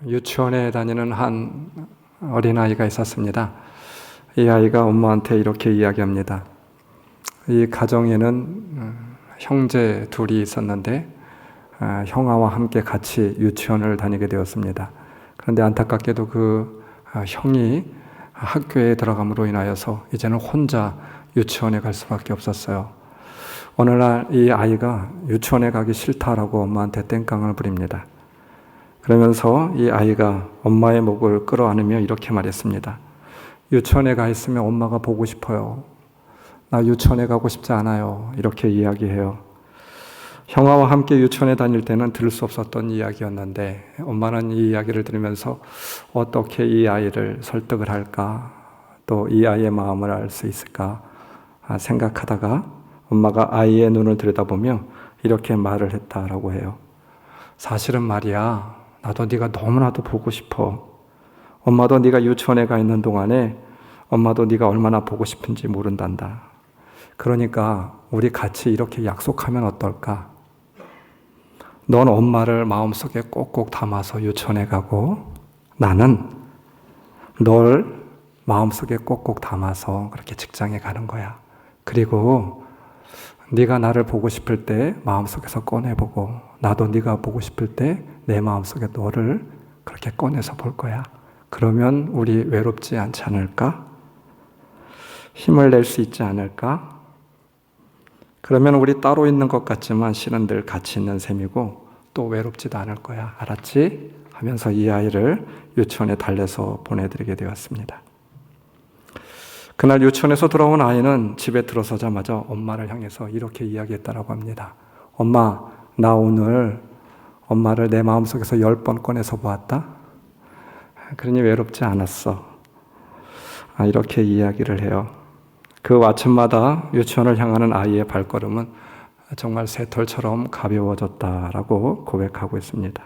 유치원에 다니는 한 어린아이가 있었습니다. 이 아이가 엄마한테 이렇게 이야기합니다. 이 가정에는 형제 둘이 있었는데 형아와 함께 같이 유치원을 다니게 되었습니다. 그런데 안타깝게도 그 형이 학교에 들어감으로 인하여서 이제는 혼자 유치원에 갈 수밖에 없었어요. 어느 날 이 아이가 유치원에 가기 싫다라고 엄마한테 땡깡을 부립니다. 그러면서 이 아이가 엄마의 목을 끌어안으며 이렇게 말했습니다. 유치원에 가 있으면 엄마가 보고 싶어요. 나 유치원에 가고 싶지 않아요. 이렇게 이야기해요. 형아와 함께 유치원에 다닐 때는 들을 수 없었던 이야기였는데 엄마는 이 이야기를 들으면서 어떻게 이 아이를 설득을 할까, 또 이 아이의 마음을 알 수 있을까 생각하다가 엄마가 아이의 눈을 들여다보며 이렇게 말을 했다라고 해요. 사실은 말이야, 나도 네가 너무나도 보고 싶어. 엄마도 네가 유치원에 가 있는 동안에 엄마도 네가 얼마나 보고 싶은지 모른단다. 그러니까 우리 같이 이렇게 약속하면 어떨까? 넌 엄마를 마음속에 꼭꼭 담아서 유치원에 가고 나는 널 마음속에 꼭꼭 담아서 그렇게 직장에 가는 거야. 그리고 네가 나를 보고 싶을 때 마음속에서 꺼내보고 나도 네가 보고 싶을 때 내 마음속에 너를 그렇게 꺼내서 볼 거야. 그러면 우리 외롭지 않지 않을까? 힘을 낼 수 있지 않을까? 그러면 우리 따로 있는 것 같지만 실은 늘 같이 있는 셈이고 또 외롭지도 않을 거야. 알았지? 하면서 이 아이를 유치원에 달래서 보내드리게 되었습니다. 그날 유치원에서 돌아온 아이는 집에 들어서자마자 엄마를 향해서 이렇게 이야기했다라고 합니다. 엄마, 나 오늘 엄마를 내 마음속에서 10번 꺼내서 보았다. 그러니 외롭지 않았어. 이렇게 이야기를 해요. 그 아침마다 유치원을 향하는 아이의 발걸음은 정말 새털처럼 가벼워졌다라고 고백하고 있습니다.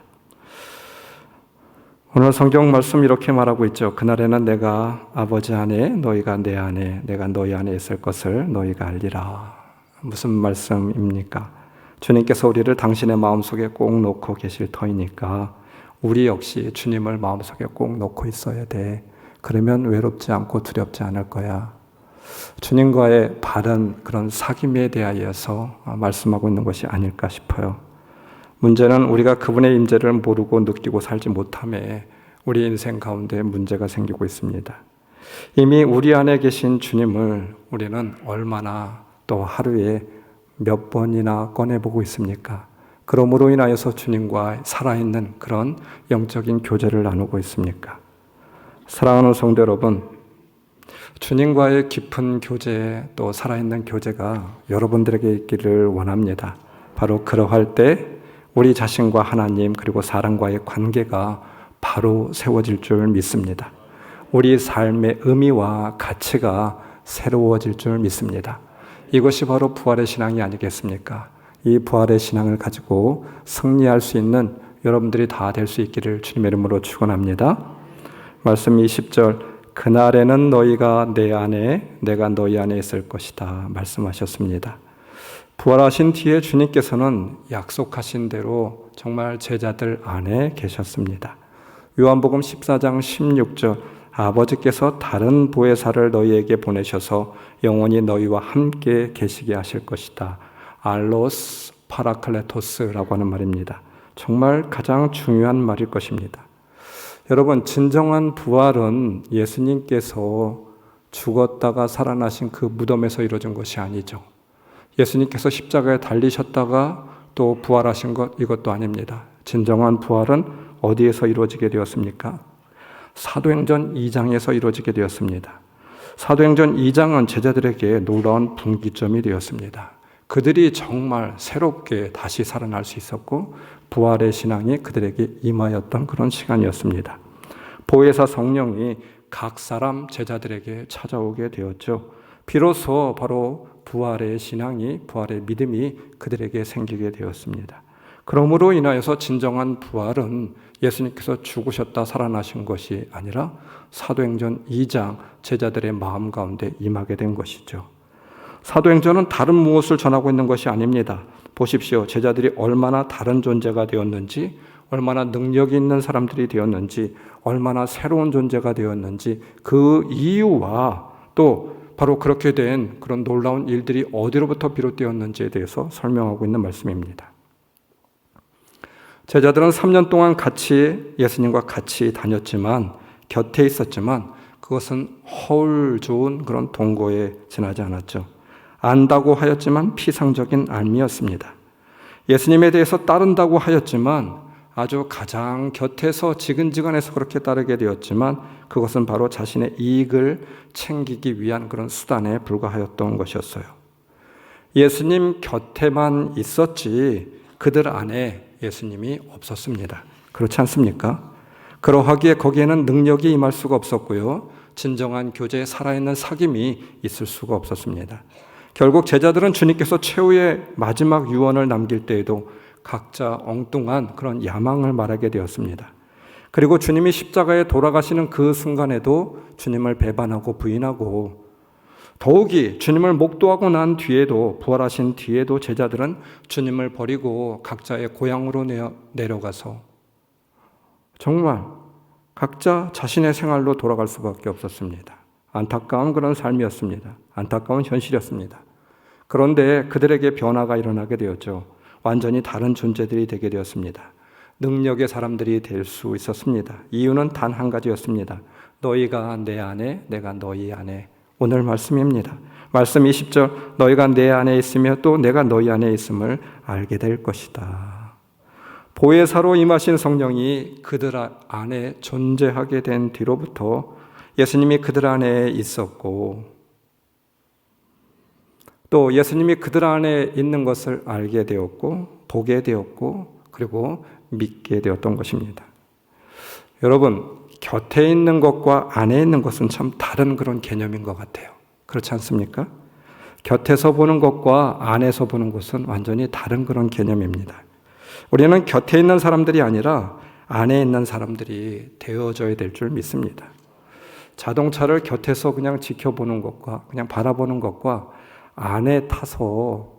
오늘 성경 말씀 이렇게 말하고 있죠. 그날에는 내가 아버지 안에 너희가 내 안에 내가 너희 안에 있을 것을 너희가 알리라. 무슨 말씀입니까? 주님께서 우리를 당신의 마음속에 꼭 놓고 계실 터이니까 우리 역시 주님을 마음속에 꼭 놓고 있어야 돼. 그러면 외롭지 않고 두렵지 않을 거야. 주님과의 바른 그런 사귐에 대하여서 말씀하고 있는 것이 아닐까 싶어요. 문제는 우리가 그분의 임재를 모르고 느끼고 살지 못함에 우리 인생 가운데 문제가 생기고 있습니다. 이미 우리 안에 계신 주님을 우리는 얼마나 또 하루에 몇 번이나 꺼내보고 있습니까? 그러므로 인하여서 주님과 살아있는 그런 영적인 교제를 나누고 있습니까? 사랑하는 성도 여러분, 주님과의 깊은 교제 또 살아있는 교제가 여러분들에게 있기를 원합니다. 바로 그러할 때 우리 자신과 하나님 그리고 사람과의 관계가 바로 세워질 줄 믿습니다. 우리 삶의 의미와 가치가 새로워질 줄 믿습니다. 이것이 바로 부활의 신앙이 아니겠습니까? 이 부활의 신앙을 가지고 승리할 수 있는 여러분들이 다 될 수 있기를 주님의 이름으로 축원합니다. 말씀 20절, 그날에는 너희가 내 안에 내가 너희 안에 있을 것이다 말씀하셨습니다. 부활하신 뒤에 주님께서는 약속하신 대로 정말 제자들 안에 계셨습니다. 요한복음 14장 16절, 아버지께서 다른 보혜사를 너희에게 보내셔서 영원히 너희와 함께 계시게 하실 것이다. 알로스 파라클레토스라고 하는 말입니다. 정말 가장 중요한 말일 것입니다. 여러분, 진정한 부활은 예수님께서 죽었다가 살아나신 그 무덤에서 이루어진 것이 아니죠. 예수님께서 십자가에 달리셨다가 또 부활하신 것, 이것도 아닙니다. 진정한 부활은 어디에서 이루어지게 되었습니까? 사도행전 2장에서 이루어지게 되었습니다. 사도행전 2장은 제자들에게 놀라운 분기점이 되었습니다. 그들이 정말 새롭게 다시 살아날 수 있었고 부활의 신앙이 그들에게 임하였던 그런 시간이었습니다. 보혜사 성령이 각 사람 제자들에게 찾아오게 되었죠. 비로소 바로 부활의 신앙이, 부활의 믿음이 그들에게 생기게 되었습니다. 그러므로 인하여서 진정한 부활은 예수님께서 죽으셨다 살아나신 것이 아니라 사도행전 2장 제자들의 마음 가운데 임하게 된 것이죠. 사도행전은 다른 무엇을 전하고 있는 것이 아닙니다. 보십시오. 제자들이 얼마나 다른 존재가 되었는지 얼마나 능력이 있는 사람들이 되었는지, 얼마나 새로운 존재가 되었는지, 그 이유와 또 바로 그렇게 된 그런 놀라운 일들이 어디로부터 비롯되었는지에 대해서 설명하고 있는 말씀입니다. 제자들은 3년 동안 예수님과 같이 다녔지만, 곁에 있었지만 그것은 허울 좋은 그런 동거에 지나지 않았죠. 안다고 하였지만 피상적인 알미였습니다. 예수님에 대해서 따른다고 하였지만 아주 가장 곁에서 지근지근해서 그렇게 따르게 되었지만 그것은 바로 자신의 이익을 챙기기 위한 그런 수단에 불과하였던 것이었어요. 예수님 곁에만 있었지 그들 안에 예수님이 없었습니다. 그렇지 않습니까? 그러하기에 거기에는 능력이 임할 수가 없었고요. 진정한 교제, 살아있는 사귐이 있을 수가 없었습니다. 결국 제자들은 주님께서 최후의 마지막 유언을 남길 때에도 각자 엉뚱한 그런 야망을 말하게 되었습니다. 그리고 주님이 십자가에 돌아가시는 그 순간에도 주님을 배반하고 부인하고, 더욱이 주님을 목도하고 난 뒤에도, 부활하신 뒤에도 제자들은 주님을 버리고 각자의 고향으로 내려가서 정말 각자 자신의 생활로 돌아갈 수밖에 없었습니다. 안타까운 그런 삶이었습니다. 안타까운 현실이었습니다. 그런데 그들에게 변화가 일어나게 되었죠. 완전히 다른 존재들이 되게 되었습니다. 능력의 사람들이 될 수 있었습니다. 이유는 단 한 가지였습니다. 너희가 내 안에, 내가 너희 안에. 오늘 말씀입니다. 말씀 20절, 너희가 내 안에 있으며 또 내가 너희 안에 있음을 알게 될 것이다. 보혜사로 임하신 성령이 그들 안에 존재하게 된 뒤로부터 예수님이 그들 안에 있었고, 또 예수님이 그들 안에 있는 것을 알게 되었고, 보게 되었고, 그리고 믿게 되었던 것입니다. 여러분, 곁에 있는 것과 안에 있는 것은 참 다른 그런 개념인 것 같아요. 그렇지 않습니까? 곁에서 보는 것과 안에서 보는 것은 완전히 다른 그런 개념입니다. 우리는 곁에 있는 사람들이 아니라 안에 있는 사람들이 되어져야 될 줄 믿습니다. 자동차를 곁에서 그냥 지켜보는 것과 그냥 바라보는 것과 안에 타서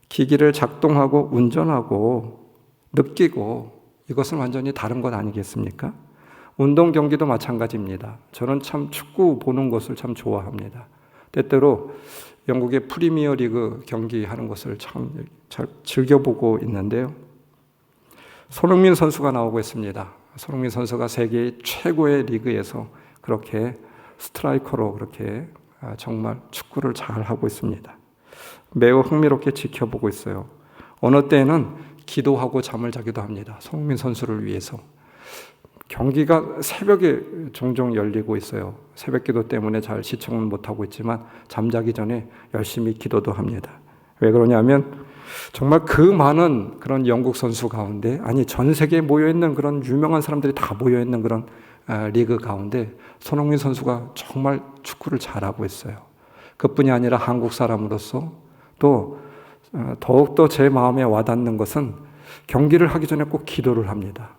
기기를 작동하고 운전하고 느끼고, 이것은 완전히 다른 것 아니겠습니까? 운동 경기도 마찬가지입니다. 저는 참 축구 보는 것을 참 좋아합니다. 때때로 영국의 프리미어 리그 경기하는 것을 참 잘 즐겨보고 있는데요. 손흥민 선수가 나오고 있습니다. 손흥민 선수가 세계 최고의 리그에서 그렇게 스트라이커로 그렇게 정말 축구를 잘 하고 있습니다. 매우 흥미롭게 지켜보고 있어요. 어느 때에는 기도하고 잠을 자기도 합니다. 손흥민 선수를 위해서. 경기가 새벽에 종종 열리고 있어요. 새벽 기도 때문에 잘 시청은 못하고 있지만 잠자기 전에 열심히 기도도 합니다. 왜 그러냐면 정말 그 많은 그런 영국 선수 가운데, 아니 전 세계에 모여있는 그런 유명한 사람들이 다 모여있는 그런 리그 가운데 손흥민 선수가 정말 축구를 잘하고 있어요. 그뿐이 아니라 한국 사람으로서 또 더욱더 제 마음에 와닿는 것은 경기를 하기 전에 꼭 기도를 합니다.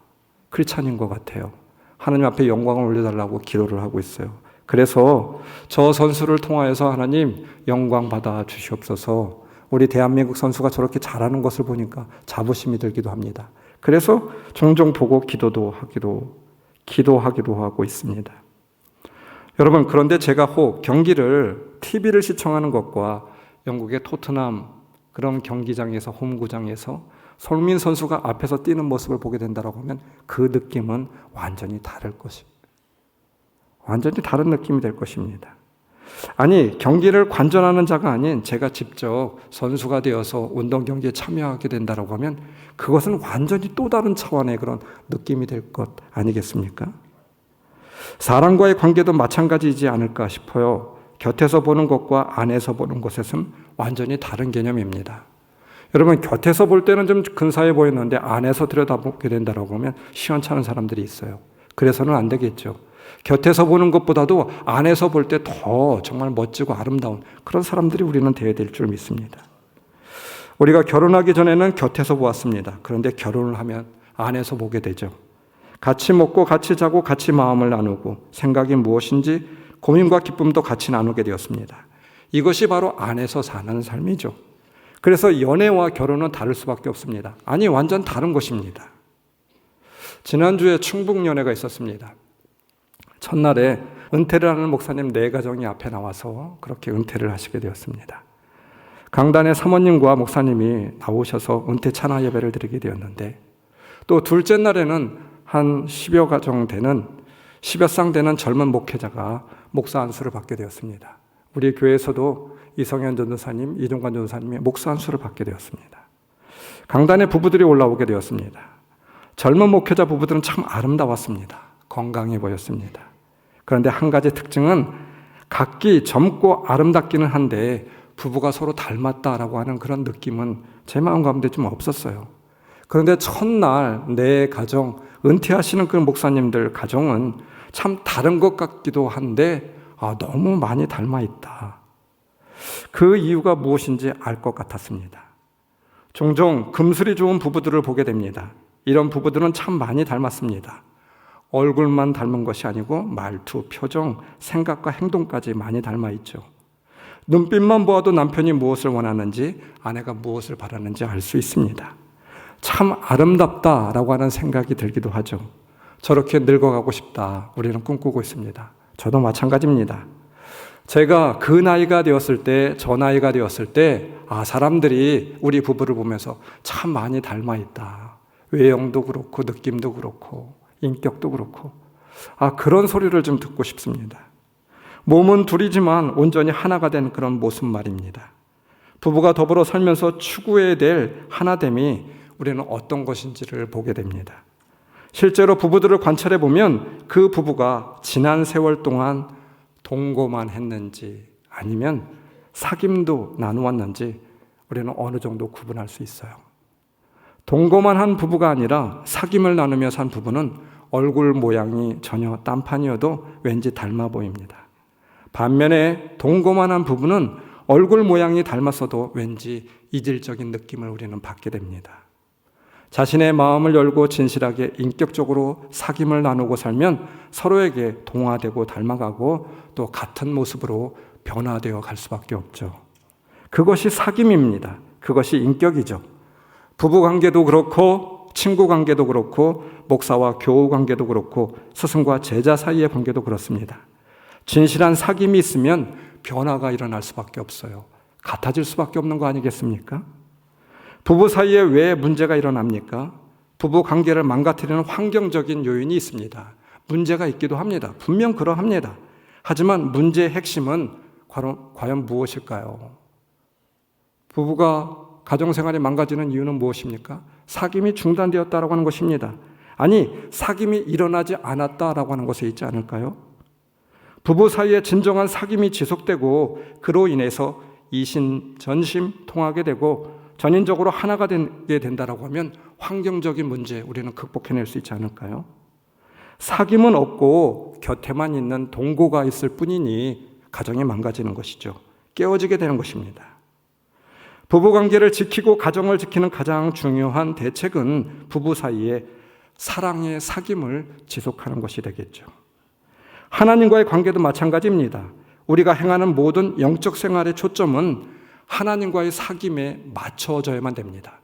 크리스찬인 것 같아요. 하나님 앞에 영광을 올려달라고 기도를 하고 있어요. 그래서 저 선수를 통하여서 하나님 영광 받아 주시옵소서. 우리 대한민국 선수가 저렇게 잘하는 것을 보니까 자부심이 들기도 합니다. 그래서 종종 보고 기도하기도 하고 있습니다. 여러분, 그런데 제가 혹 경기를 TV를 시청하는 것과 영국의 토트넘 그런 경기장에서, 홈구장에서 손흥민 선수가 앞에서 뛰는 모습을 보게 된다고 하면 그 느낌은 완전히 다를 것입니다. 완전히 다른 느낌이 될 것입니다. 아니, 경기를 관전하는 자가 아닌 제가 직접 선수가 되어서 운동 경기에 참여하게 된다고 하면 그것은 완전히 또 다른 차원의 그런 느낌이 될 것 아니겠습니까? 사람과의 관계도 마찬가지이지 않을까 싶어요. 곁에서 보는 것과 안에서 보는 것에서는 완전히 다른 개념입니다. 여러분, 곁에서 볼 때는 좀 근사해 보이는데 안에서 들여다보게 된다고 하면 시원찮은 사람들이 있어요. 그래서는 안 되겠죠. 곁에서 보는 것보다도 안에서 볼 때 더 정말 멋지고 아름다운 그런 사람들이 우리는 되어야 될 줄 믿습니다. 우리가 결혼하기 전에는 곁에서 보았습니다. 그런데 결혼을 하면 안에서 보게 되죠. 같이 먹고 같이 자고 같이 마음을 나누고 생각이 무엇인지 고민과 기쁨도 같이 나누게 되었습니다. 이것이 바로 안에서 사는 삶이죠. 그래서 연애와 결혼은 다를 수밖에 없습니다. 아니, 완전 다른 것입니다. 지난주에 충북연회가 있었습니다. 첫날에 은퇴를 하는 목사님 4가정이 앞에 나와서 그렇게 은퇴를 하시게 되었습니다. 강단에 사모님과 목사님이 나오셔서 은퇴 찬양 예배를 드리게 되었는데, 또 둘째 날에는 한 10여 가정 되는 10여 쌍 되는 젊은 목회자가 목사 안수를 받게 되었습니다. 우리 교회에서도 이성현 전도사님, 이종관 전도사님이 목사 안수를 받게 되었습니다. 강단에 부부들이 올라오게 되었습니다. 젊은 목회자 부부들은 참 아름다웠습니다. 건강해 보였습니다. 그런데 한 가지 특징은 각기 젊고 아름답기는 한데 부부가 서로 닮았다라고 하는 그런 느낌은 제 마음 가운데 좀 없었어요. 그런데 첫날 내 가정, 은퇴하시는 그 목사님들 가정은 참 다른 것 같기도 한데 너무 많이 닮아 있다. 그 이유가 무엇인지 알 것 같았습니다. 종종 금슬이 좋은 부부들을 보게 됩니다. 이런 부부들은 참 많이 닮았습니다. 얼굴만 닮은 것이 아니고 말투, 표정, 생각과 행동까지 많이 닮아 있죠. 눈빛만 보아도 남편이 무엇을 원하는지, 아내가 무엇을 바라는지 알 수 있습니다. 참 아름답다라고 하는 생각이 들기도 하죠. 저렇게 늙어가고 싶다, 우리는 꿈꾸고 있습니다. 저도 마찬가지입니다. 제가 그 나이가 되었을 때, 저 나이가 되었을 때 사람들이 우리 부부를 보면서 참 많이 닮아 있다. 외형도 그렇고 느낌도 그렇고 인격도 그렇고 그런 소리를 좀 듣고 싶습니다. 몸은 둘이지만 온전히 하나가 된 그런 모습 말입니다. 부부가 더불어 살면서 추구해야 될 하나됨이 우리는 어떤 것인지를 보게 됩니다. 실제로 부부들을 관찰해 보면 그 부부가 지난 세월 동안 동거만 했는지 아니면 사귐도 나누었는지 우리는 어느 정도 구분할 수 있어요. 동거만 한 부부가 아니라 사귐을 나누며 산 부부는 얼굴 모양이 전혀 딴판이어도 왠지 닮아 보입니다. 반면에 동거만 한 부부는 얼굴 모양이 닮았어도 왠지 이질적인 느낌을 우리는 받게 됩니다. 자신의 마음을 열고 진실하게 인격적으로 사귐을 나누고 살면 서로에게 동화되고 닮아가고 또 같은 모습으로 변화되어 갈 수밖에 없죠. 그것이 사귐입니다. 그것이 인격이죠. 부부관계도 그렇고 친구 관계도 그렇고 목사와 교우 관계도 그렇고 스승과 제자 사이의 관계도 그렇습니다. 진실한 사귐이 있으면 변화가 일어날 수밖에 없어요. 같아질 수밖에 없는 거 아니겠습니까? 부부 사이에 왜 문제가 일어납니까? 부부 관계를 망가뜨리는 환경적인 요인이 있습니다. 문제가 있기도 합니다. 분명 그러합니다. 하지만 문제의 핵심은 과연 무엇일까요? 부부가 가정생활이 망가지는 이유는 무엇입니까? 사귐이 중단되었다라고 하는 것입니다. 아니, 사귐이 일어나지 않았다라고 하는 것에 있지 않을까요? 부부 사이에 진정한 사귐이 지속되고 그로 인해서 이심, 전심 통하게 되고 전인적으로 하나가 되게 된다라고 하면 환경적인 문제 우리는 극복해낼 수 있지 않을까요? 사귐은 없고 곁에만 있는 동거가 있을 뿐이니 가정이 망가지는 것이죠. 깨어지게 되는 것입니다. 부부관계를 지키고 가정을 지키는 가장 중요한 대책은 부부 사이에 사랑의 사귐을 지속하는 것이 되겠죠. 하나님과의 관계도 마찬가지입니다. 우리가 행하는 모든 영적 생활의 초점은 하나님과의 사귐에 맞춰져야만 됩니다.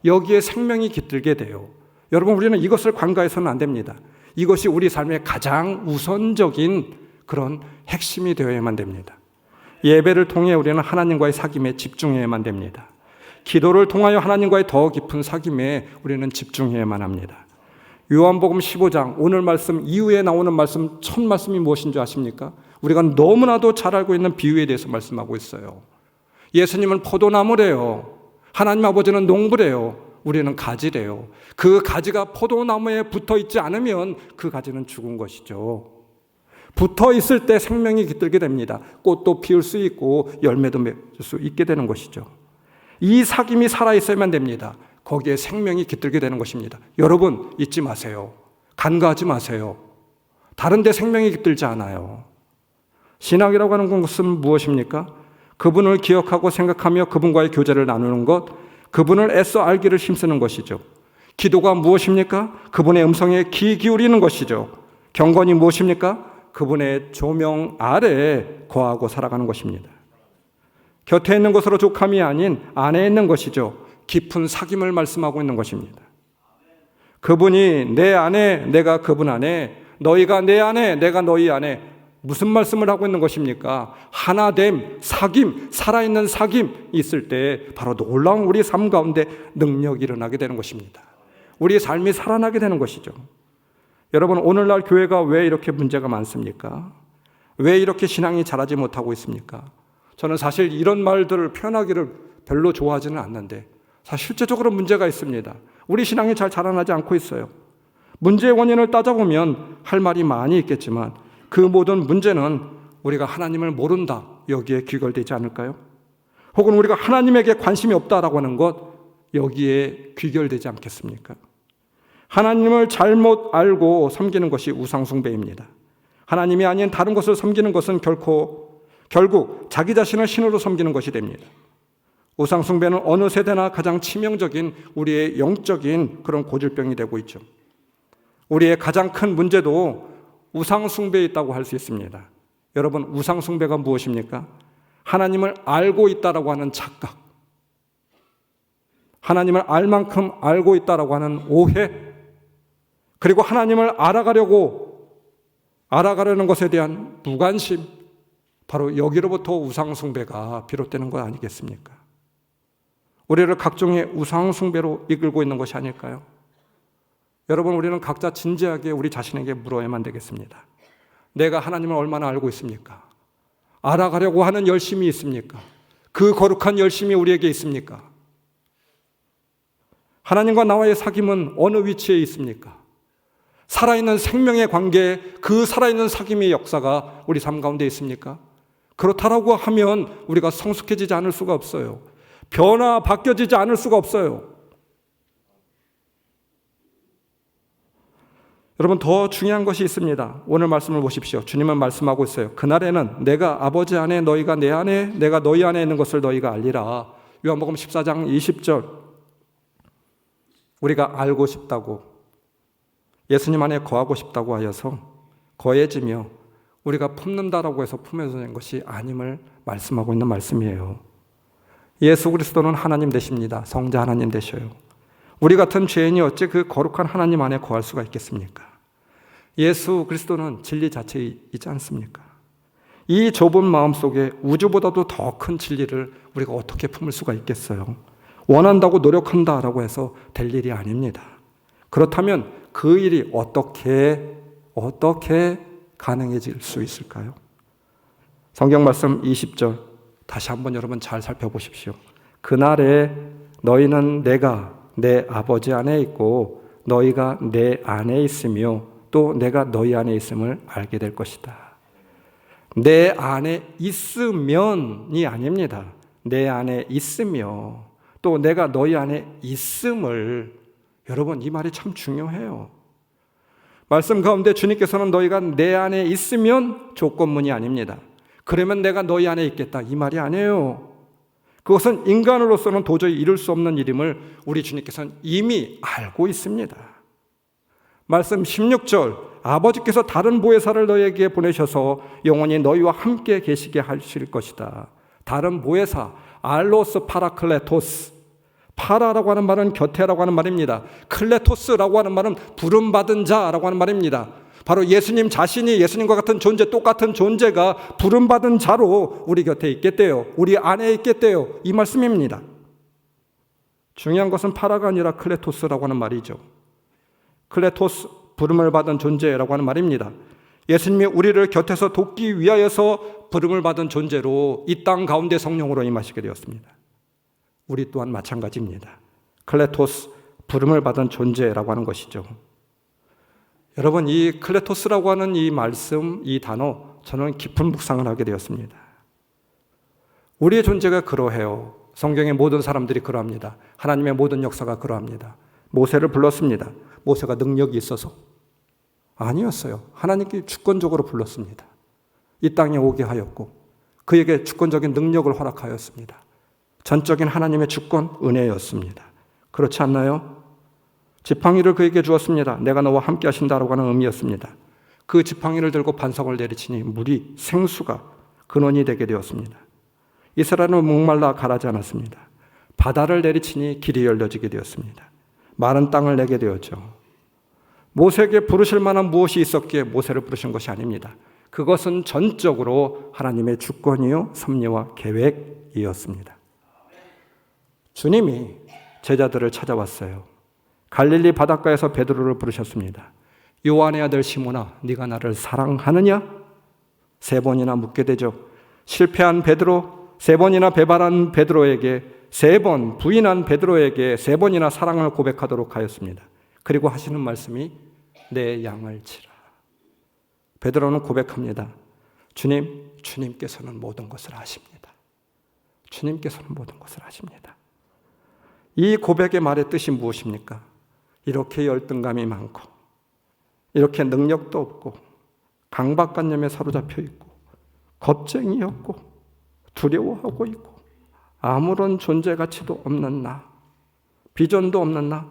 여기에 생명이 깃들게 돼요. 여러분, 우리는 이것을 간과해서는 안 됩니다. 이것이 우리 삶의 가장 우선적인 그런 핵심이 되어야만 됩니다. 예배를 통해 우리는 하나님과의 사귐에 집중해야만 됩니다. 기도를 통하여 하나님과의 더 깊은 사귐에 우리는 집중해야만 합니다. 요한복음 15장 오늘 말씀 이후에 나오는 말씀 첫 말씀이 무엇인 줄 아십니까? 우리가 너무나도 잘 알고 있는 비유에 대해서 말씀하고 있어요. 예수님은 포도나무래요. 하나님 아버지는 농부래요. 우리는 가지래요. 그 가지가 포도나무에 붙어 있지 않으면 그 가지는 죽은 것이죠. 붙어 있을 때 생명이 깃들게 됩니다. 꽃도 피울 수 있고 열매도 맺을 수 있게 되는 것이죠. 이 사귐이 살아있어야만 됩니다. 거기에 생명이 깃들게 되는 것입니다. 여러분, 잊지 마세요. 간과하지 마세요. 다른 데 생명이 깃들지 않아요. 신학이라고 하는 것은 무엇입니까? 그분을 기억하고 생각하며 그분과의 교제를 나누는 것, 그분을 애써 알기를 힘쓰는 것이죠. 기도가 무엇입니까? 그분의 음성에 귀 기울이는 것이죠. 경건이 무엇입니까? 그분의 조명 아래에 거하고 살아가는 것입니다. 곁에 있는 것으로 족함이 아닌 안에 있는 것이죠. 깊은 사귐을 말씀하고 있는 것입니다. 그분이 내 안에, 내가 그분 안에, 너희가 내 안에, 내가 너희 안에. 무슨 말씀을 하고 있는 것입니까? 하나됨, 사귐, 살아있는 사귐이 있을 때 바로 놀라운 우리 삶 가운데 능력이 일어나게 되는 것입니다. 우리의 삶이 살아나게 되는 것이죠. 여러분, 오늘날 교회가 왜 이렇게 문제가 많습니까? 왜 이렇게 신앙이 자라지 못하고 있습니까? 저는 사실 이런 말들을 표현하기를 별로 좋아하지는 않는데 사실 실제적으로 문제가 있습니다. 우리 신앙이 잘 자라나지 않고 있어요. 문제의 원인을 따져보면 할 말이 많이 있겠지만 그 모든 문제는 우리가 하나님을 모른다, 여기에 귀결되지 않을까요? 혹은 우리가 하나님에게 관심이 없다라고 하는 것, 여기에 귀결되지 않겠습니까? 하나님을 잘못 알고 섬기는 것이 우상숭배입니다. 하나님이 아닌 다른 것을 섬기는 것은 결국 자기 자신을 신으로 섬기는 것이 됩니다. 우상숭배는 어느 세대나 가장 치명적인 우리의 영적인 그런 고질병이 되고 있죠. 우리의 가장 큰 문제도 우상숭배에 있다고 할 수 있습니다. 여러분, 우상숭배가 무엇입니까? 하나님을 알고 있다라고 하는 착각, 하나님을 알 만큼 알고 있다라고 하는 오해, 그리고 하나님을 알아가려는 것에 대한 무관심, 바로 여기로부터 우상숭배가 비롯되는 것 아니겠습니까? 우리를 각종의 우상숭배로 이끌고 있는 것이 아닐까요? 여러분, 우리는 각자 진지하게 우리 자신에게 물어야만 되겠습니다. 내가 하나님을 얼마나 알고 있습니까? 알아가려고 하는 열심이 있습니까? 그 거룩한 열심이 우리에게 있습니까? 하나님과 나와의 사귐은 어느 위치에 있습니까? 살아있는 생명의 관계, 그 살아있는 사귐의 역사가 우리 삶 가운데 있습니까? 그렇다라고 하면 우리가 성숙해지지 않을 수가 없어요. 바뀌어지지 않을 수가 없어요. 여러분, 더 중요한 것이 있습니다. 오늘 말씀을 보십시오. 주님은 말씀하고 있어요. 그날에는 내가 아버지 안에, 너희가 내 안에, 내가 너희 안에 있는 것을 너희가 알리라. 요한복음 14장 20절. 우리가 알고 싶다고, 예수님 안에 거하고 싶다고 하여서 거해지며 우리가 품는다라고 해서 품에서 낸 것이 아님을 말씀하고 있는 말씀이에요. 예수 그리스도는 하나님 되십니다. 성자 하나님 되셔요. 우리 같은 죄인이 어찌 그 거룩한 하나님 안에 거할 수가 있겠습니까? 예수 그리스도는 진리 자체이지 않습니까? 이 좁은 마음속에 우주보다도 더 큰 진리를 우리가 어떻게 품을 수가 있겠어요? 원한다고 노력한다라고 해서 될 일이 아닙니다. 그렇다면 그 일이 어떻게 가능해질 수 있을까요? 성경 말씀 20절 다시 한번 여러분 잘 살펴보십시오. 그날에 너희는 내가 내 아버지 안에 있고 너희가 내 안에 있으며 또 내가 너희 안에 있음을 알게 될 것이다. 내 안에 있으면이 아닙니다. 내 안에 있으며 또 내가 너희 안에 있음을, 여러분 이 말이 참 중요해요. 말씀 가운데 주님께서는 너희가 내 안에 있으면 조건문이 아닙니다. 그러면 내가 너희 안에 있겠다, 이 말이 아니에요. 그것은 인간으로서는 도저히 이룰 수 없는 일임을 우리 주님께서는 이미 알고 있습니다. 말씀 16절, 아버지께서 다른 보혜사를 너희에게 보내셔서 영원히 너희와 함께 계시게 하실 것이다. 다른 보혜사, 알로스 파라클레토스. 파라라고 하는 말은 곁에라고 하는 말입니다. 클레토스라고 하는 말은 부름받은 자라고 하는 말입니다. 바로 예수님 자신이 예수님과 같은 존재, 똑같은 존재가 부름받은 자로 우리 곁에 있겠대요. 우리 안에 있겠대요. 이 말씀입니다. 중요한 것은 파라가 아니라 클레토스라고 하는 말이죠. 클레토스, 부름을 받은 존재라고 하는 말입니다. 예수님이 우리를 곁에서 돕기 위하여서 부름을 받은 존재로 이 땅 가운데 성령으로 임하시게 되었습니다. 우리 또한 마찬가지입니다. 클레토스, 부름을 받은 존재라고 하는 것이죠. 여러분, 이 클레토스라고 하는 이 말씀, 이 단어, 저는 깊은 묵상을 하게 되었습니다. 우리의 존재가 그러해요. 성경의 모든 사람들이 그러합니다. 하나님의 모든 역사가 그러합니다. 모세를 불렀습니다. 모세가 능력이 있어서? 아니었어요. 하나님께 주권적으로 불렀습니다. 이 땅에 오게 하였고 그에게 주권적인 능력을 허락하였습니다. 전적인 하나님의 주권, 은혜였습니다. 그렇지 않나요? 지팡이를 그에게 주었습니다. 내가 너와 함께 하신다라고 하는 의미였습니다. 그 지팡이를 들고 반석을 내리치니 물이, 생수가 근원이 되게 되었습니다. 이스라엘은 목말라 가라지 않았습니다. 바다를 내리치니 길이 열려지게 되었습니다. 마른 땅을 내게 되었죠. 모세에게 부르실 만한 무엇이 있었기에 모세를 부르신 것이 아닙니다. 그것은 전적으로 하나님의 주권이요 섭리와 계획이었습니다. 주님이 제자들을 찾아왔어요. 갈릴리 바닷가에서 베드로를 부르셨습니다. 요한의 아들 시몬아, 네가 나를 사랑하느냐? 3번이나 묻게 되죠. 실패한 베드로, 3번이나 배반한 베드로에게 3번 부인한 베드로에게 3번이나 사랑을 고백하도록 하였습니다. 그리고 하시는 말씀이 내 양을 치라. 베드로는 고백합니다. 주님, 주님께서는 모든 것을 아십니다. 주님께서는 모든 것을 아십니다. 이 고백의 말의 뜻이 무엇입니까? 이렇게 열등감이 많고, 이렇게 능력도 없고, 강박관념에 사로잡혀 있고, 겁쟁이였고, 두려워하고 있고, 아무런 존재 가치도 없는 나, 비전도 없는 나,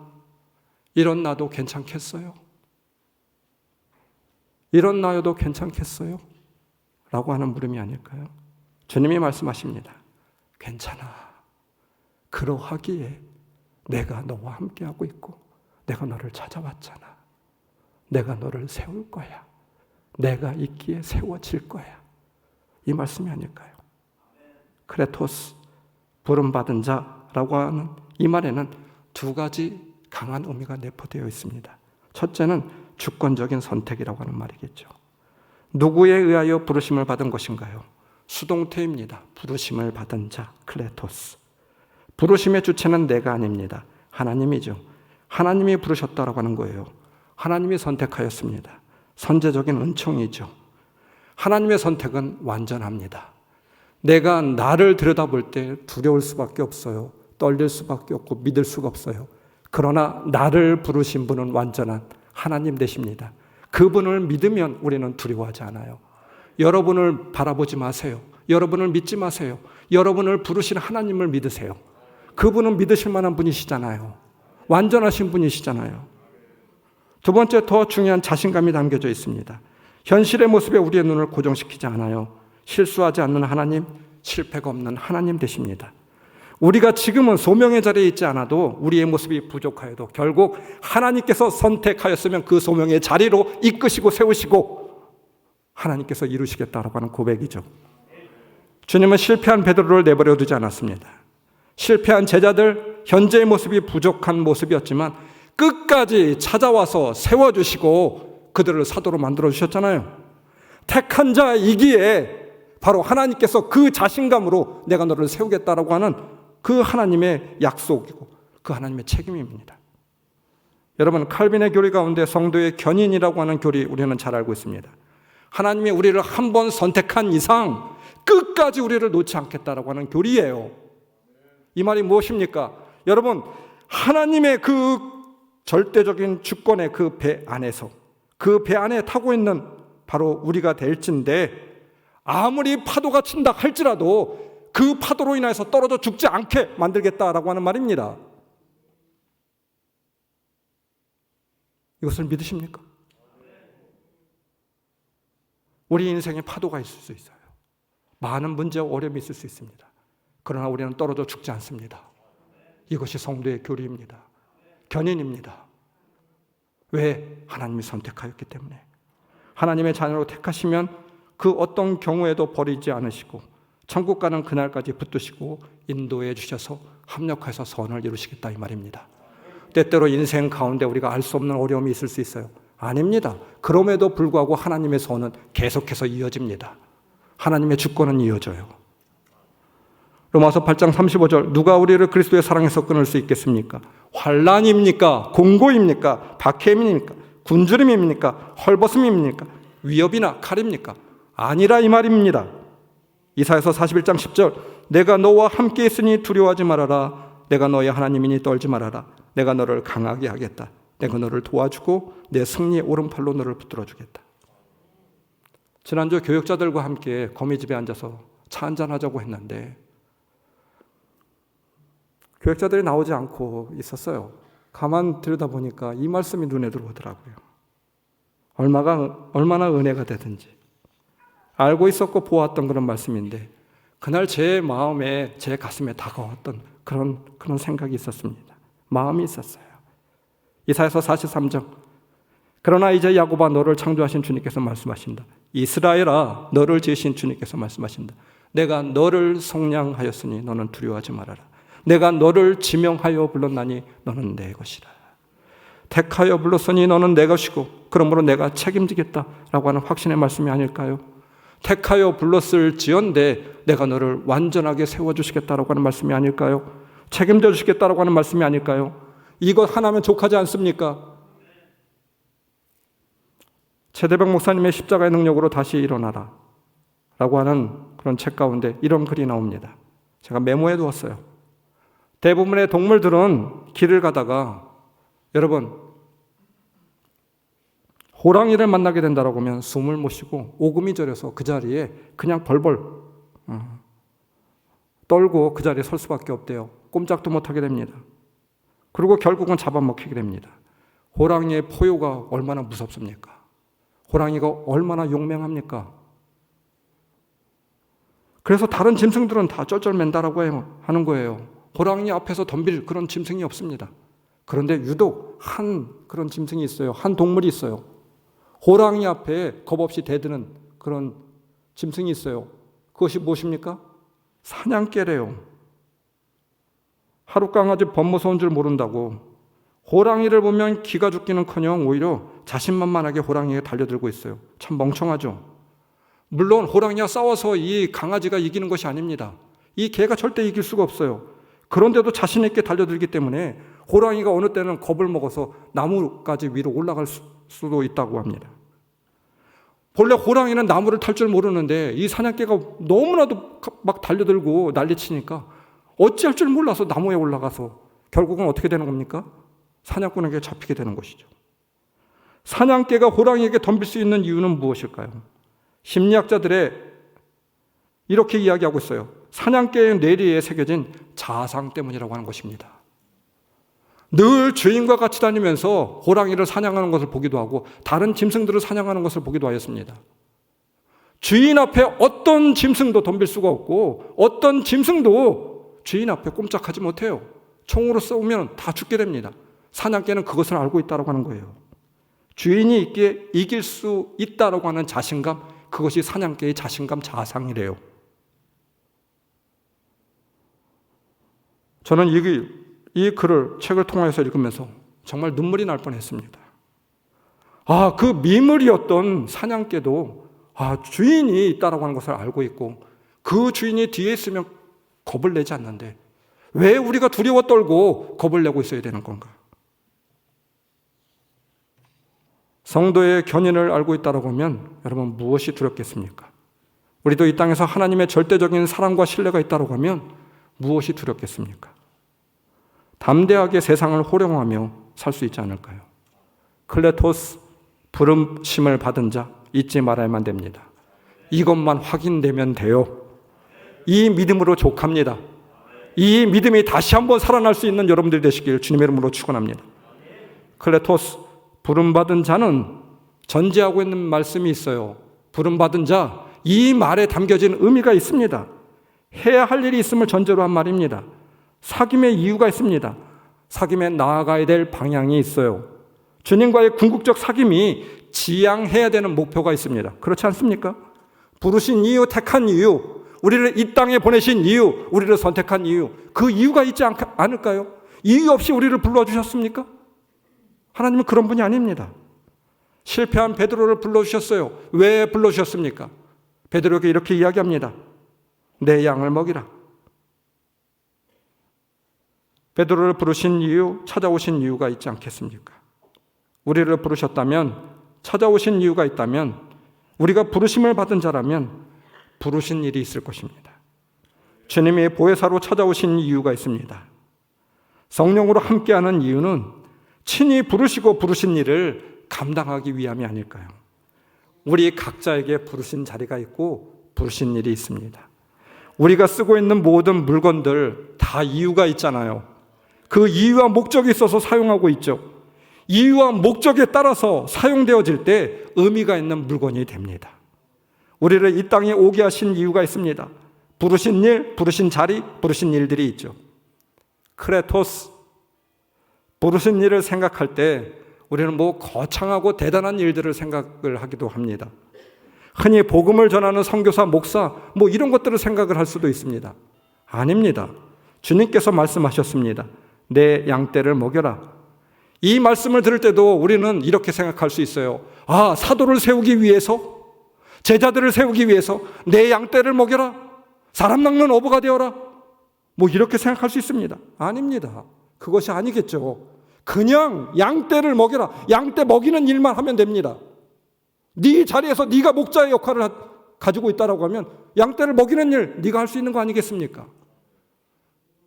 이런 나도 괜찮겠어요? 이런 나여도 괜찮겠어요? 라고 하는 물음이 아닐까요? 주님이 말씀하십니다. 괜찮아. 그러하기에 내가 너와 함께하고 있고 내가 너를 찾아왔잖아. 내가 너를 세울 거야. 내가 있기에 세워질 거야. 이 말씀이 아닐까요? 크레토스, 부름받은 자라고 하는 이 말에는 2가지 강한 의미가 내포되어 있습니다. 첫째는 주권적인 선택이라고 하는 말이겠죠. 누구에 의하여 부르심을 받은 것인가요? 수동태입니다. 부르심을 받은 자, 클레토스. 부르심의 주체는 내가 아닙니다. 하나님이죠. 하나님이 부르셨다라고 하는 거예요. 하나님이 선택하였습니다. 선제적인 은총이죠. 하나님의 선택은 완전합니다. 내가 나를 들여다볼 때 두려울 수밖에 없어요. 떨릴 수밖에 없고 믿을 수가 없어요. 그러나 나를 부르신 분은 완전한 하나님 되십니다. 그분을 믿으면 우리는 두려워하지 않아요. 여러분을 바라보지 마세요. 여러분을 믿지 마세요. 여러분을 부르신 하나님을 믿으세요. 그분은 믿으실 만한 분이시잖아요. 완전하신 분이시잖아요. 2번째, 더 중요한 자신감이 담겨져 있습니다. 현실의 모습에 우리의 눈을 고정시키지 않아요. 실수하지 않는 하나님, 실패가 없는 하나님 되십니다. 우리가 지금은 소명의 자리에 있지 않아도 우리의 모습이 부족하여도 결국 하나님께서 선택하였으면 그 소명의 자리로 이끄시고 세우시고 하나님께서 이루시겠다라고 하는 고백이죠. 주님은 실패한 베드로를 내버려 두지 않았습니다. 실패한 제자들, 현재의 모습이 부족한 모습이었지만 끝까지 찾아와서 세워주시고 그들을 사도로 만들어주셨잖아요. 택한 자이기에 바로 하나님께서 그 자신감으로 내가 너를 세우겠다라고 하는 그 하나님의 약속이고 그 하나님의 책임입니다. 여러분, 칼빈의 교리 가운데 성도의 견인이라고 하는 교리 우리는 잘 알고 있습니다. 하나님이 우리를 한 번 선택한 이상 끝까지 우리를 놓지 않겠다라고 하는 교리예요. 이 말이 무엇입니까? 여러분, 하나님의 그 절대적인 주권의 그 배 안에서 그 배 안에 타고 있는 바로 우리가 될진데 아무리 파도가 친다 할지라도 그 파도로 인해서 떨어져 죽지 않게 만들겠다라고 하는 말입니다. 이것을 믿으십니까? 우리 인생에 파도가 있을 수 있어요. 많은 문제와 어려움이 있을 수 있습니다. 그러나 우리는 떨어져 죽지 않습니다. 이것이 성도의 교리입니다. 견인입니다. 왜? 하나님이 선택하였기 때문에. 하나님의 자녀로 택하시면 그 어떤 경우에도 버리지 않으시고 천국 가는 그날까지 붙드시고 인도해 주셔서 합력해서 선을 이루시겠다 이 말입니다. 때때로 인생 가운데 우리가 알 수 없는 어려움이 있을 수 있어요. 아닙니다. 그럼에도 불구하고 하나님의 선은 계속해서 이어집니다. 하나님의 주권은 이어져요. 로마서 8장 35절, 누가 우리를 그리스도의 사랑에서 끊을 수 있겠습니까? 환난입니까? 공고입니까? 박해입니까? 굶주림입니까? 헐벗음입니까? 위협이나 칼입니까? 아니라 이 말입니다. 이사야서 41장 10절, 내가 너와 함께 있으니 두려워하지 말아라. 내가 너의 하나님이니 떨지 말아라. 내가 너를 강하게 하겠다. 내가 너를 도와주고 내 승리의 오른팔로 너를 붙들어 주겠다. 지난주 교역자들과 함께 거미집에 앉아서 차 한잔하자고 했는데 교역자들이 나오지 않고 있었어요. 가만 들여다보니까 이 말씀이 눈에 들어오더라고요. 얼마나 은혜가 되든지 알고 있었고 보았던 그런 말씀인데 그날 제 마음에, 제 가슴에 다가왔던 그런 생각이 있었습니다. 마음이 있었어요. 이사야서 43장, 그러나 이제 야곱아, 너를 창조하신 주님께서 말씀하신다. 이스라엘아, 너를 지으신 주님께서 말씀하신다. 내가 너를 속량하였으니 너는 두려워하지 말아라. 내가 너를 지명하여 불렀나니 너는 내 것이라. 택하여 불렀으니 너는 내 것이고 그러므로 내가 책임지겠다라고 하는 확신의 말씀이 아닐까요? 택하여 불렀을지언데 내가 너를 완전하게 세워주시겠다라고 하는 말씀이 아닐까요? 책임져 주시겠다라고 하는 말씀이 아닐까요? 이것 하나면 족하지 않습니까? 최대백 목사님의 십자가의 능력으로 다시 일어나라 라고 하는 그런 책 가운데 이런 글이 나옵니다. 제가 메모해 두었어요. 대부분의 동물들은 길을 가다가, 여러분, 호랑이를 만나게 된다라고 하면 숨을 못 쉬고 오금이 저려서 그 자리에 그냥 벌벌 떨고 그 자리에 설 수밖에 없대요. 꼼짝도 못하게 됩니다. 그리고 결국은 잡아먹히게 됩니다. 호랑이의 포효가 얼마나 무섭습니까? 호랑이가 얼마나 용맹합니까? 그래서 다른 짐승들은 다 쩔쩔맨다라고 하는 거예요. 호랑이 앞에서 덤빌 그런 짐승이 없습니다. 그런데 유독 한 그런 짐승이 있어요. 한 동물이 있어요. 호랑이 앞에 겁없이 대드는 그런 짐승이 있어요. 그것이 무엇입니까? 사냥개래요. 하룻강아지 법무서운 줄 모른다고 호랑이를 보면 기가 죽기는커녕 오히려 자신만만하게 호랑이에 달려들고 있어요. 참 멍청하죠. 물론 호랑이와 싸워서 이 강아지가 이기는 것이 아닙니다. 이 개가 절대 이길 수가 없어요. 그런데도 자신 있게 달려들기 때문에 호랑이가 어느 때는 겁을 먹어서 나무까지 위로 올라갈 수도 있다고 합니다. 본래 호랑이는 나무를 탈 줄 모르는데 이 사냥개가 너무나도 막 달려들고 난리치니까 어찌할 줄 몰라서 나무에 올라가서 결국은 어떻게 되는 겁니까? 사냥꾼에게 잡히게 되는 것이죠. 사냥개가 호랑이에게 덤빌 수 있는 이유는 무엇일까요? 심리학자들의 이렇게 이야기하고 있어요. 사냥개의 뇌리에 새겨진 자아상 때문이라고 하는 것입니다. 늘 주인과 같이 다니면서 호랑이를 사냥하는 것을 보기도 하고 다른 짐승들을 사냥하는 것을 보기도 하였습니다. 주인 앞에 어떤 짐승도 덤빌 수가 없고 어떤 짐승도 주인 앞에 꼼짝하지 못해요. 총으로 쏘면 다 죽게 됩니다. 사냥개는 그것을 알고 있다고 하는 거예요. 주인이 있기에 이길 수 있다고 하는 자신감, 그것이 사냥개의 자신감 자아상이래요. 저는 이 글을 책을 통해서 읽으면서 정말 눈물이 날 뻔했습니다. 그 미물이었던 사냥개도 주인이 있다라고 하는 것을 알고 있고 그 주인이 뒤에 있으면 겁을 내지 않는데 왜 우리가 두려워 떨고 겁을 내고 있어야 되는 건가? 성도의 견인을 알고 있다라고 하면 여러분 무엇이 두렵겠습니까? 우리도 이 땅에서 하나님의 절대적인 사랑과 신뢰가 있다라고 하면 무엇이 두렵겠습니까? 담대하게 세상을 호령하며 살 수 있지 않을까요? 클레토스, 부름심을 받은 자 잊지 말아야만 됩니다. 이것만 확인되면 돼요. 이 믿음으로 족합니다. 이 믿음이 다시 한번 살아날 수 있는 여러분들이 되시길 주님의 이름으로 축원합니다. 클레토스, 부름받은 자는 전제하고 있는 말씀이 있어요. 부름받은 자, 이 말에 담겨진 의미가 있습니다. 해야 할 일이 있음을 전제로 한 말입니다. 사귐의 이유가 있습니다. 사귐에 나아가야 될 방향이 있어요. 주님과의 궁극적 사귐이 지향해야 되는 목표가 있습니다. 그렇지 않습니까? 부르신 이유, 택한 이유, 우리를 이 땅에 보내신 이유, 우리를 선택한 이유, 그 이유가 있지 않을까요? 이유 없이 우리를 불러주셨습니까? 하나님은 그런 분이 아닙니다. 실패한 베드로를 불러주셨어요. 왜 불러주셨습니까? 베드로에게 이렇게 이야기합니다. 내 양을 먹이라. 베드로를 부르신 이유, 찾아오신 이유가 있지 않겠습니까? 우리를 부르셨다면, 찾아오신 이유가 있다면, 우리가 부르심을 받은 자라면 부르신 일이 있을 것입니다. 주님이 보혜사로 찾아오신 이유가 있습니다. 성령으로 함께하는 이유는 친히 부르시고 부르신 일을 감당하기 위함이 아닐까요? 우리 각자에게 부르신 자리가 있고 부르신 일이 있습니다. 우리가 쓰고 있는 모든 물건들 다 이유가 있잖아요. 그 이유와 목적이 있어서 사용하고 있죠. 이유와 목적에 따라서 사용되어질 때 의미가 있는 물건이 됩니다. 우리를 이 땅에 오게 하신 이유가 있습니다. 부르신 일, 부르신 자리, 부르신 일들이 있죠. 크레토스, 부르신 일을 생각할 때 우리는 뭐 거창하고 대단한 일들을 생각을 하기도 합니다. 흔히 복음을 전하는 선교사, 목사 뭐 이런 것들을 생각을 할 수도 있습니다. 아닙니다. 주님께서 말씀하셨습니다. 내 양떼를 먹여라. 이 말씀을 들을 때도 우리는 이렇게 생각할 수 있어요. 아, 사도를 세우기 위해서, 제자들을 세우기 위해서 내 양떼를 먹여라. 사람 낚는 어부가 되어라. 뭐 이렇게 생각할 수 있습니다. 아닙니다. 그것이 아니겠죠. 그냥 양떼를 먹여라. 양떼 먹이는 일만 하면 됩니다. 네 자리에서 네가 목자의 역할을 가지고 있다라고 하면 양떼를 먹이는 일 네가 할 수 있는 거 아니겠습니까?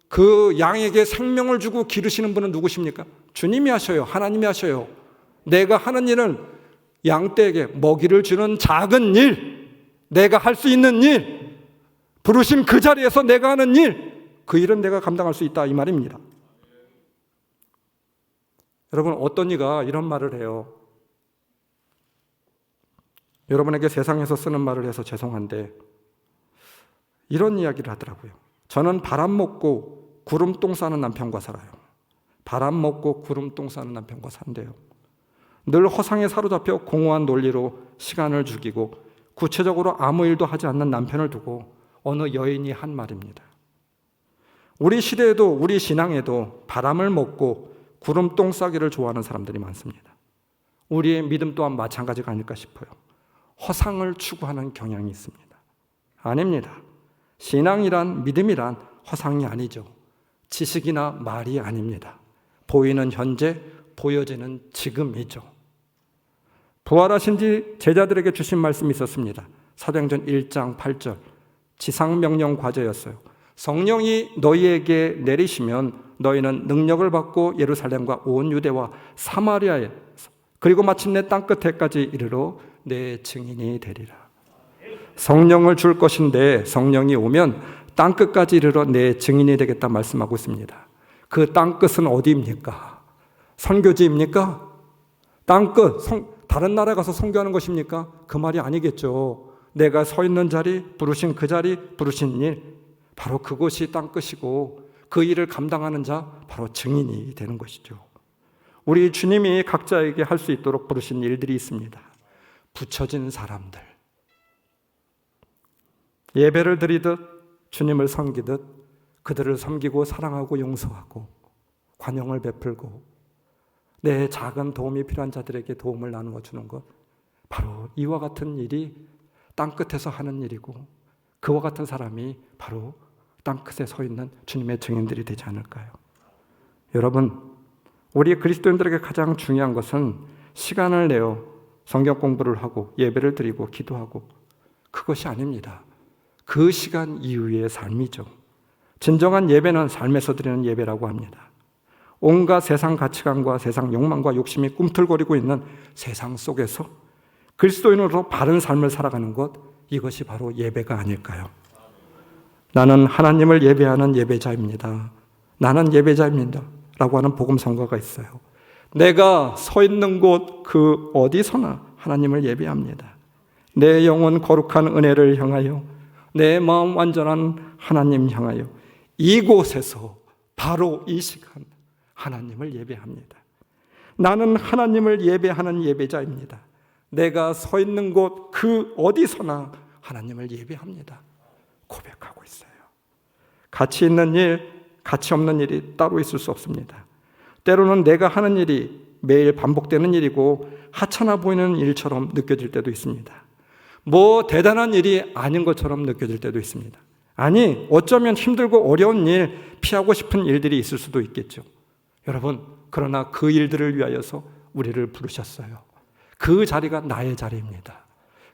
그 양에게 생명을 주고 기르시는 분은 누구십니까? 주님이 하셔요. 하나님이 하셔요. 내가 하는 일은 양떼에게 먹이를 주는 작은 일, 내가 할 수 있는 일, 부르신 그 자리에서 내가 하는 일, 그 일은 내가 감당할 수 있다 이 말입니다. 여러분, 어떤 이가 이런 말을 해요. 여러분에게 세상에서 쓰는 말을 해서 죄송한데 이런 이야기를 하더라고요. 저는 바람 먹고 구름똥 싸는 남편과 살아요. 바람 먹고 구름똥 싸는 남편과 산대요. 늘 허상에 사로잡혀 공허한 논리로 시간을 죽이고 구체적으로 아무 일도 하지 않는 남편을 두고 어느 여인이 한 말입니다. 우리 시대에도 우리 신앙에도 바람을 먹고 구름똥 싸기를 좋아하는 사람들이 많습니다. 우리의 믿음 또한 마찬가지가 아닐까 싶어요. 허상을 추구하는 경향이 있습니다. 아닙니다. 신앙이란, 믿음이란 허상이 아니죠. 지식이나 말이 아닙니다. 보이는 현재, 보여지는 지금이죠. 부활하신 지 제자들에게 주신 말씀이 있었습니다. 사도행전 1장 8절 지상명령 과제였어요. 성령이 너희에게 내리시면 너희는 능력을 받고 예루살렘과 온 유대와 사마리아에 그리고 마침내 땅끝에까지 이르러 내 증인이 되리라. 성령을 줄 것인데 성령이 오면 땅끝까지 이르러 내 증인이 되겠다 말씀하고 있습니다. 그 땅끝은 어디입니까? 선교지입니까? 땅끝, 다른 나라에 가서 선교하는 것입니까? 그 말이 아니겠죠. 내가 서 있는 자리, 부르신 그 자리, 부르신 일, 바로 그것이 땅끝이고 그 일을 감당하는 자, 바로 증인이 되는 것이죠. 우리 주님이 각자에게 할 수 있도록 부르신 일들이 있습니다. 붙여진 사람들, 예배를 드리듯 주님을 섬기듯 그들을 섬기고 사랑하고 용서하고 관용을 베풀고 내 작은 도움이 필요한 자들에게 도움을 나누어 주는 것, 바로 이와 같은 일이 땅끝에서 하는 일이고 그와 같은 사람이 바로 땅끝에 서 있는 주님의 증인들이 되지 않을까요? 여러분, 우리 그리스도인들에게 가장 중요한 것은 시간을 내어 성경 공부를 하고 예배를 드리고 기도하고 그것이 아닙니다. 그 시간 이후의 삶이죠. 진정한 예배는 삶에서 드리는 예배라고 합니다. 온갖 세상 가치관과 세상 욕망과 욕심이 꿈틀거리고 있는 세상 속에서 그리스도인으로 바른 삶을 살아가는 것, 이것이 바로 예배가 아닐까요? 나는 하나님을 예배하는 예배자입니다. 나는 예배자입니다. 라고 하는 복음 선거가 있어요. 내가 서 있는 곳 그 어디서나 하나님을 예배합니다. 내 영혼 거룩한 은혜를 향하여, 내 마음 완전한 하나님 향하여 이곳에서 바로 이 시간 하나님을 예배합니다. 나는 하나님을 예배하는 예배자입니다. 내가 서 있는 곳 그 어디서나 하나님을 예배합니다. 고백하고 있어요. 가치 있는 일, 가치 없는 일이 따로 있을 수 없습니다. 때로는 내가 하는 일이 매일 반복되는 일이고 하찮아 보이는 일처럼 느껴질 때도 있습니다. 뭐 대단한 일이 아닌 것처럼 느껴질 때도 있습니다. 아니, 어쩌면 힘들고 어려운 일, 피하고 싶은 일들이 있을 수도 있겠죠. 여러분, 그러나 그 일들을 위하여서 우리를 부르셨어요. 그 자리가 나의 자리입니다.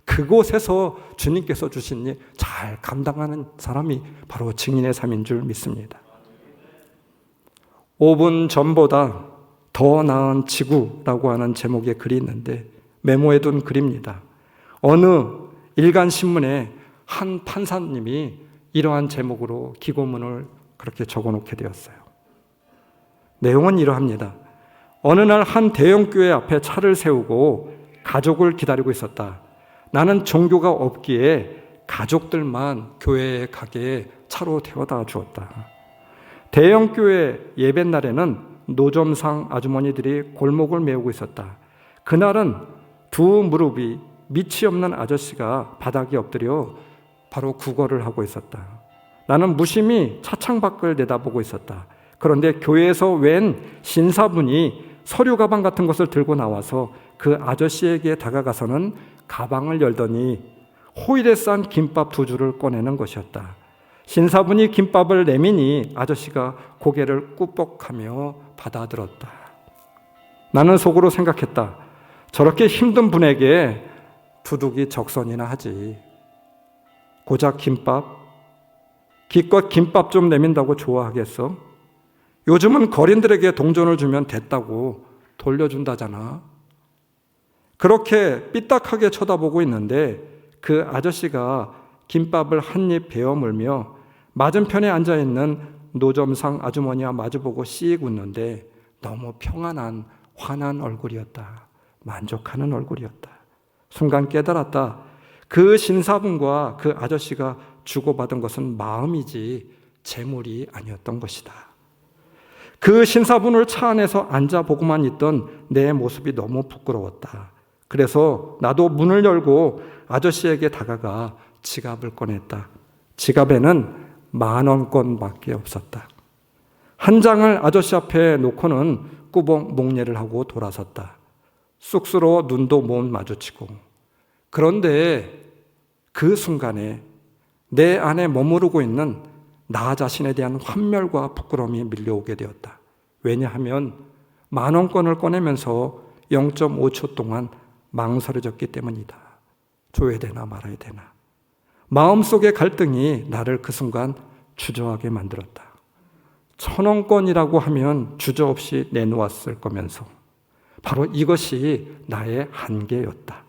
그곳에서 주님께서 주신 일 잘 감당하는 사람이 바로 증인의 삶인 줄 믿습니다. 5분 전보다 더 나은 지구라고 하는 제목의 글이 있는데 메모해둔 글입니다. 어느 일간신문에 한 판사님이 이러한 제목으로 기고문을 그렇게 적어놓게 되었어요. 내용은 이러합니다. 어느 날 한 대형교회 앞에 차를 세우고 가족을 기다리고 있었다. 나는 종교가 없기에 가족들만 교회에 가게 차로 태워다 주었다. 대형교회 예배날에는 노점상 아주머니들이 골목을 메우고 있었다. 그날은 두 무릎이 밑이 없는 아저씨가 바닥에 엎드려 바로 구걸을 하고 있었다. 나는 무심히 차창 밖을 내다보고 있었다. 그런데 교회에서 웬 신사분이 서류 가방 같은 것을 들고 나와서 그 아저씨에게 다가가서는 가방을 열더니 호일에 싼 김밥 2줄을 꺼내는 것이었다. 신사분이 김밥을 내미니 아저씨가 고개를 꾸벅하며 받아들었다. 나는 속으로 생각했다. 저렇게 힘든 분에게 두둑이 적선이나 하지. 고작 김밥? 기껏 김밥 좀 내민다고 좋아하겠어? 요즘은 거린들에게 동전을 주면 됐다고 돌려준다잖아. 그렇게 삐딱하게 쳐다보고 있는데 그 아저씨가 김밥을 한 입 베어 물며 맞은편에 앉아있는 노점상 아주머니와 마주보고 씩 웃는데 너무 평안한 환한 얼굴이었다. 만족하는 얼굴이었다. 순간 깨달았다. 그 신사분과 그 아저씨가 주고받은 것은 마음이지 재물이 아니었던 것이다. 그 신사분을 차 안에서 앉아보고만 있던 내 모습이 너무 부끄러웠다. 그래서 나도 문을 열고 아저씨에게 다가가 지갑을 꺼냈다. 지갑에는 10,000원권밖에 없었다. 한 장을 아저씨 앞에 놓고는 꾸벅 목례를 하고 돌아섰다. 쑥스러워 눈도 못 마주치고. 그런데 그 순간에 내 안에 머무르고 있는 나 자신에 대한 환멸과 부끄러움이 밀려오게 되었다. 왜냐하면 10,000원권을 꺼내면서 0.5초 동안 망설여졌기 때문이다. 줘야 되나 말아야 되나. 마음속의 갈등이 나를 그 순간 주저하게 만들었다. 1,000원권이라고 하면 주저없이 내놓았을 거면서 바로 이것이 나의 한계였다.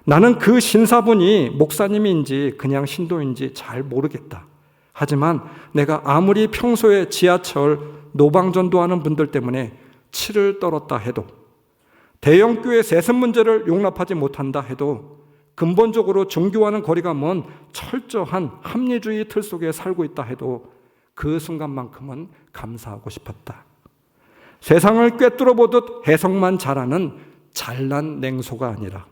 나는 그 신사분이 목사님인지 그냥 신도인지 잘 모르겠다. 하지만 내가 아무리 평소에 지하철 노방전도하는 분들 때문에 치를 떨었다 해도, 대형교회 세습 문제를 용납하지 못한다 해도, 근본적으로 종교와는 거리가 먼 철저한 합리주의 틀 속에 살고 있다 해도 그 순간만큼은 감사하고 싶었다. 세상을 꿰뚫어 보듯 해석만 잘하는 잘난 냉소가 아니라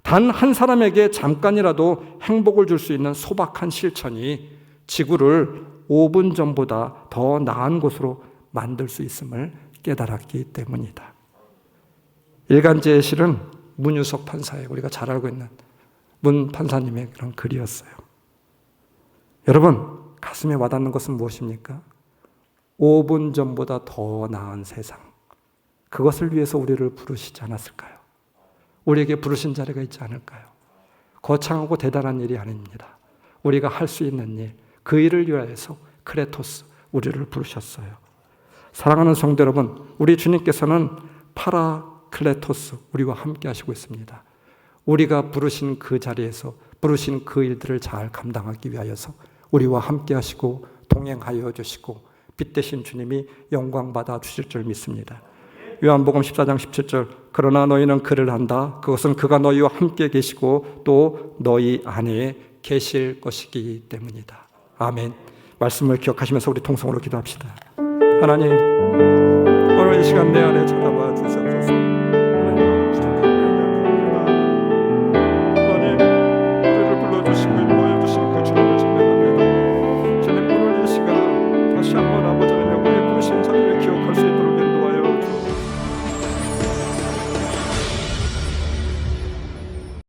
단 한 사람에게 잠깐이라도 행복을 줄 수 있는 소박한 실천이 지구를 5분 전보다 더 나은 곳으로 만들 수 있음을 깨달았기 때문이다. 일간지의 실은 문유석 판사의, 우리가 잘 알고 있는 문 판사님의 그런 글이었어요. 여러분, 가슴에 와닿는 것은 무엇입니까? 5분 전보다 더 나은 세상, 그것을 위해서 우리를 부르시지 않았을까요? 우리에게 부르신 자리가 있지 않을까요? 거창하고 대단한 일이 아닙니다. 우리가 할 수 있는 일, 그 일을 위하여서 크레토스, 우리를 부르셨어요. 사랑하는 성도 여러분, 우리 주님께서는 파라클레토스, 우리와 함께 하시고 있습니다. 우리가 부르신 그 자리에서 부르신 그 일들을 잘 감당하기 위하여서 우리와 함께 하시고 동행하여 주시고 빛 대신 주님이 영광 받아 주실 줄 믿습니다. 요한복음 14장 17절, 그러나 너희는 그를 안다. 그것은 그가 너희와 함께 계시고 또 너희 안에 계실 것이기 때문이다. 아멘. 말씀을 기억하시면서 우리 통성으로 기도합시다. 하나님, 오늘 이 시간 내 안에 찾아와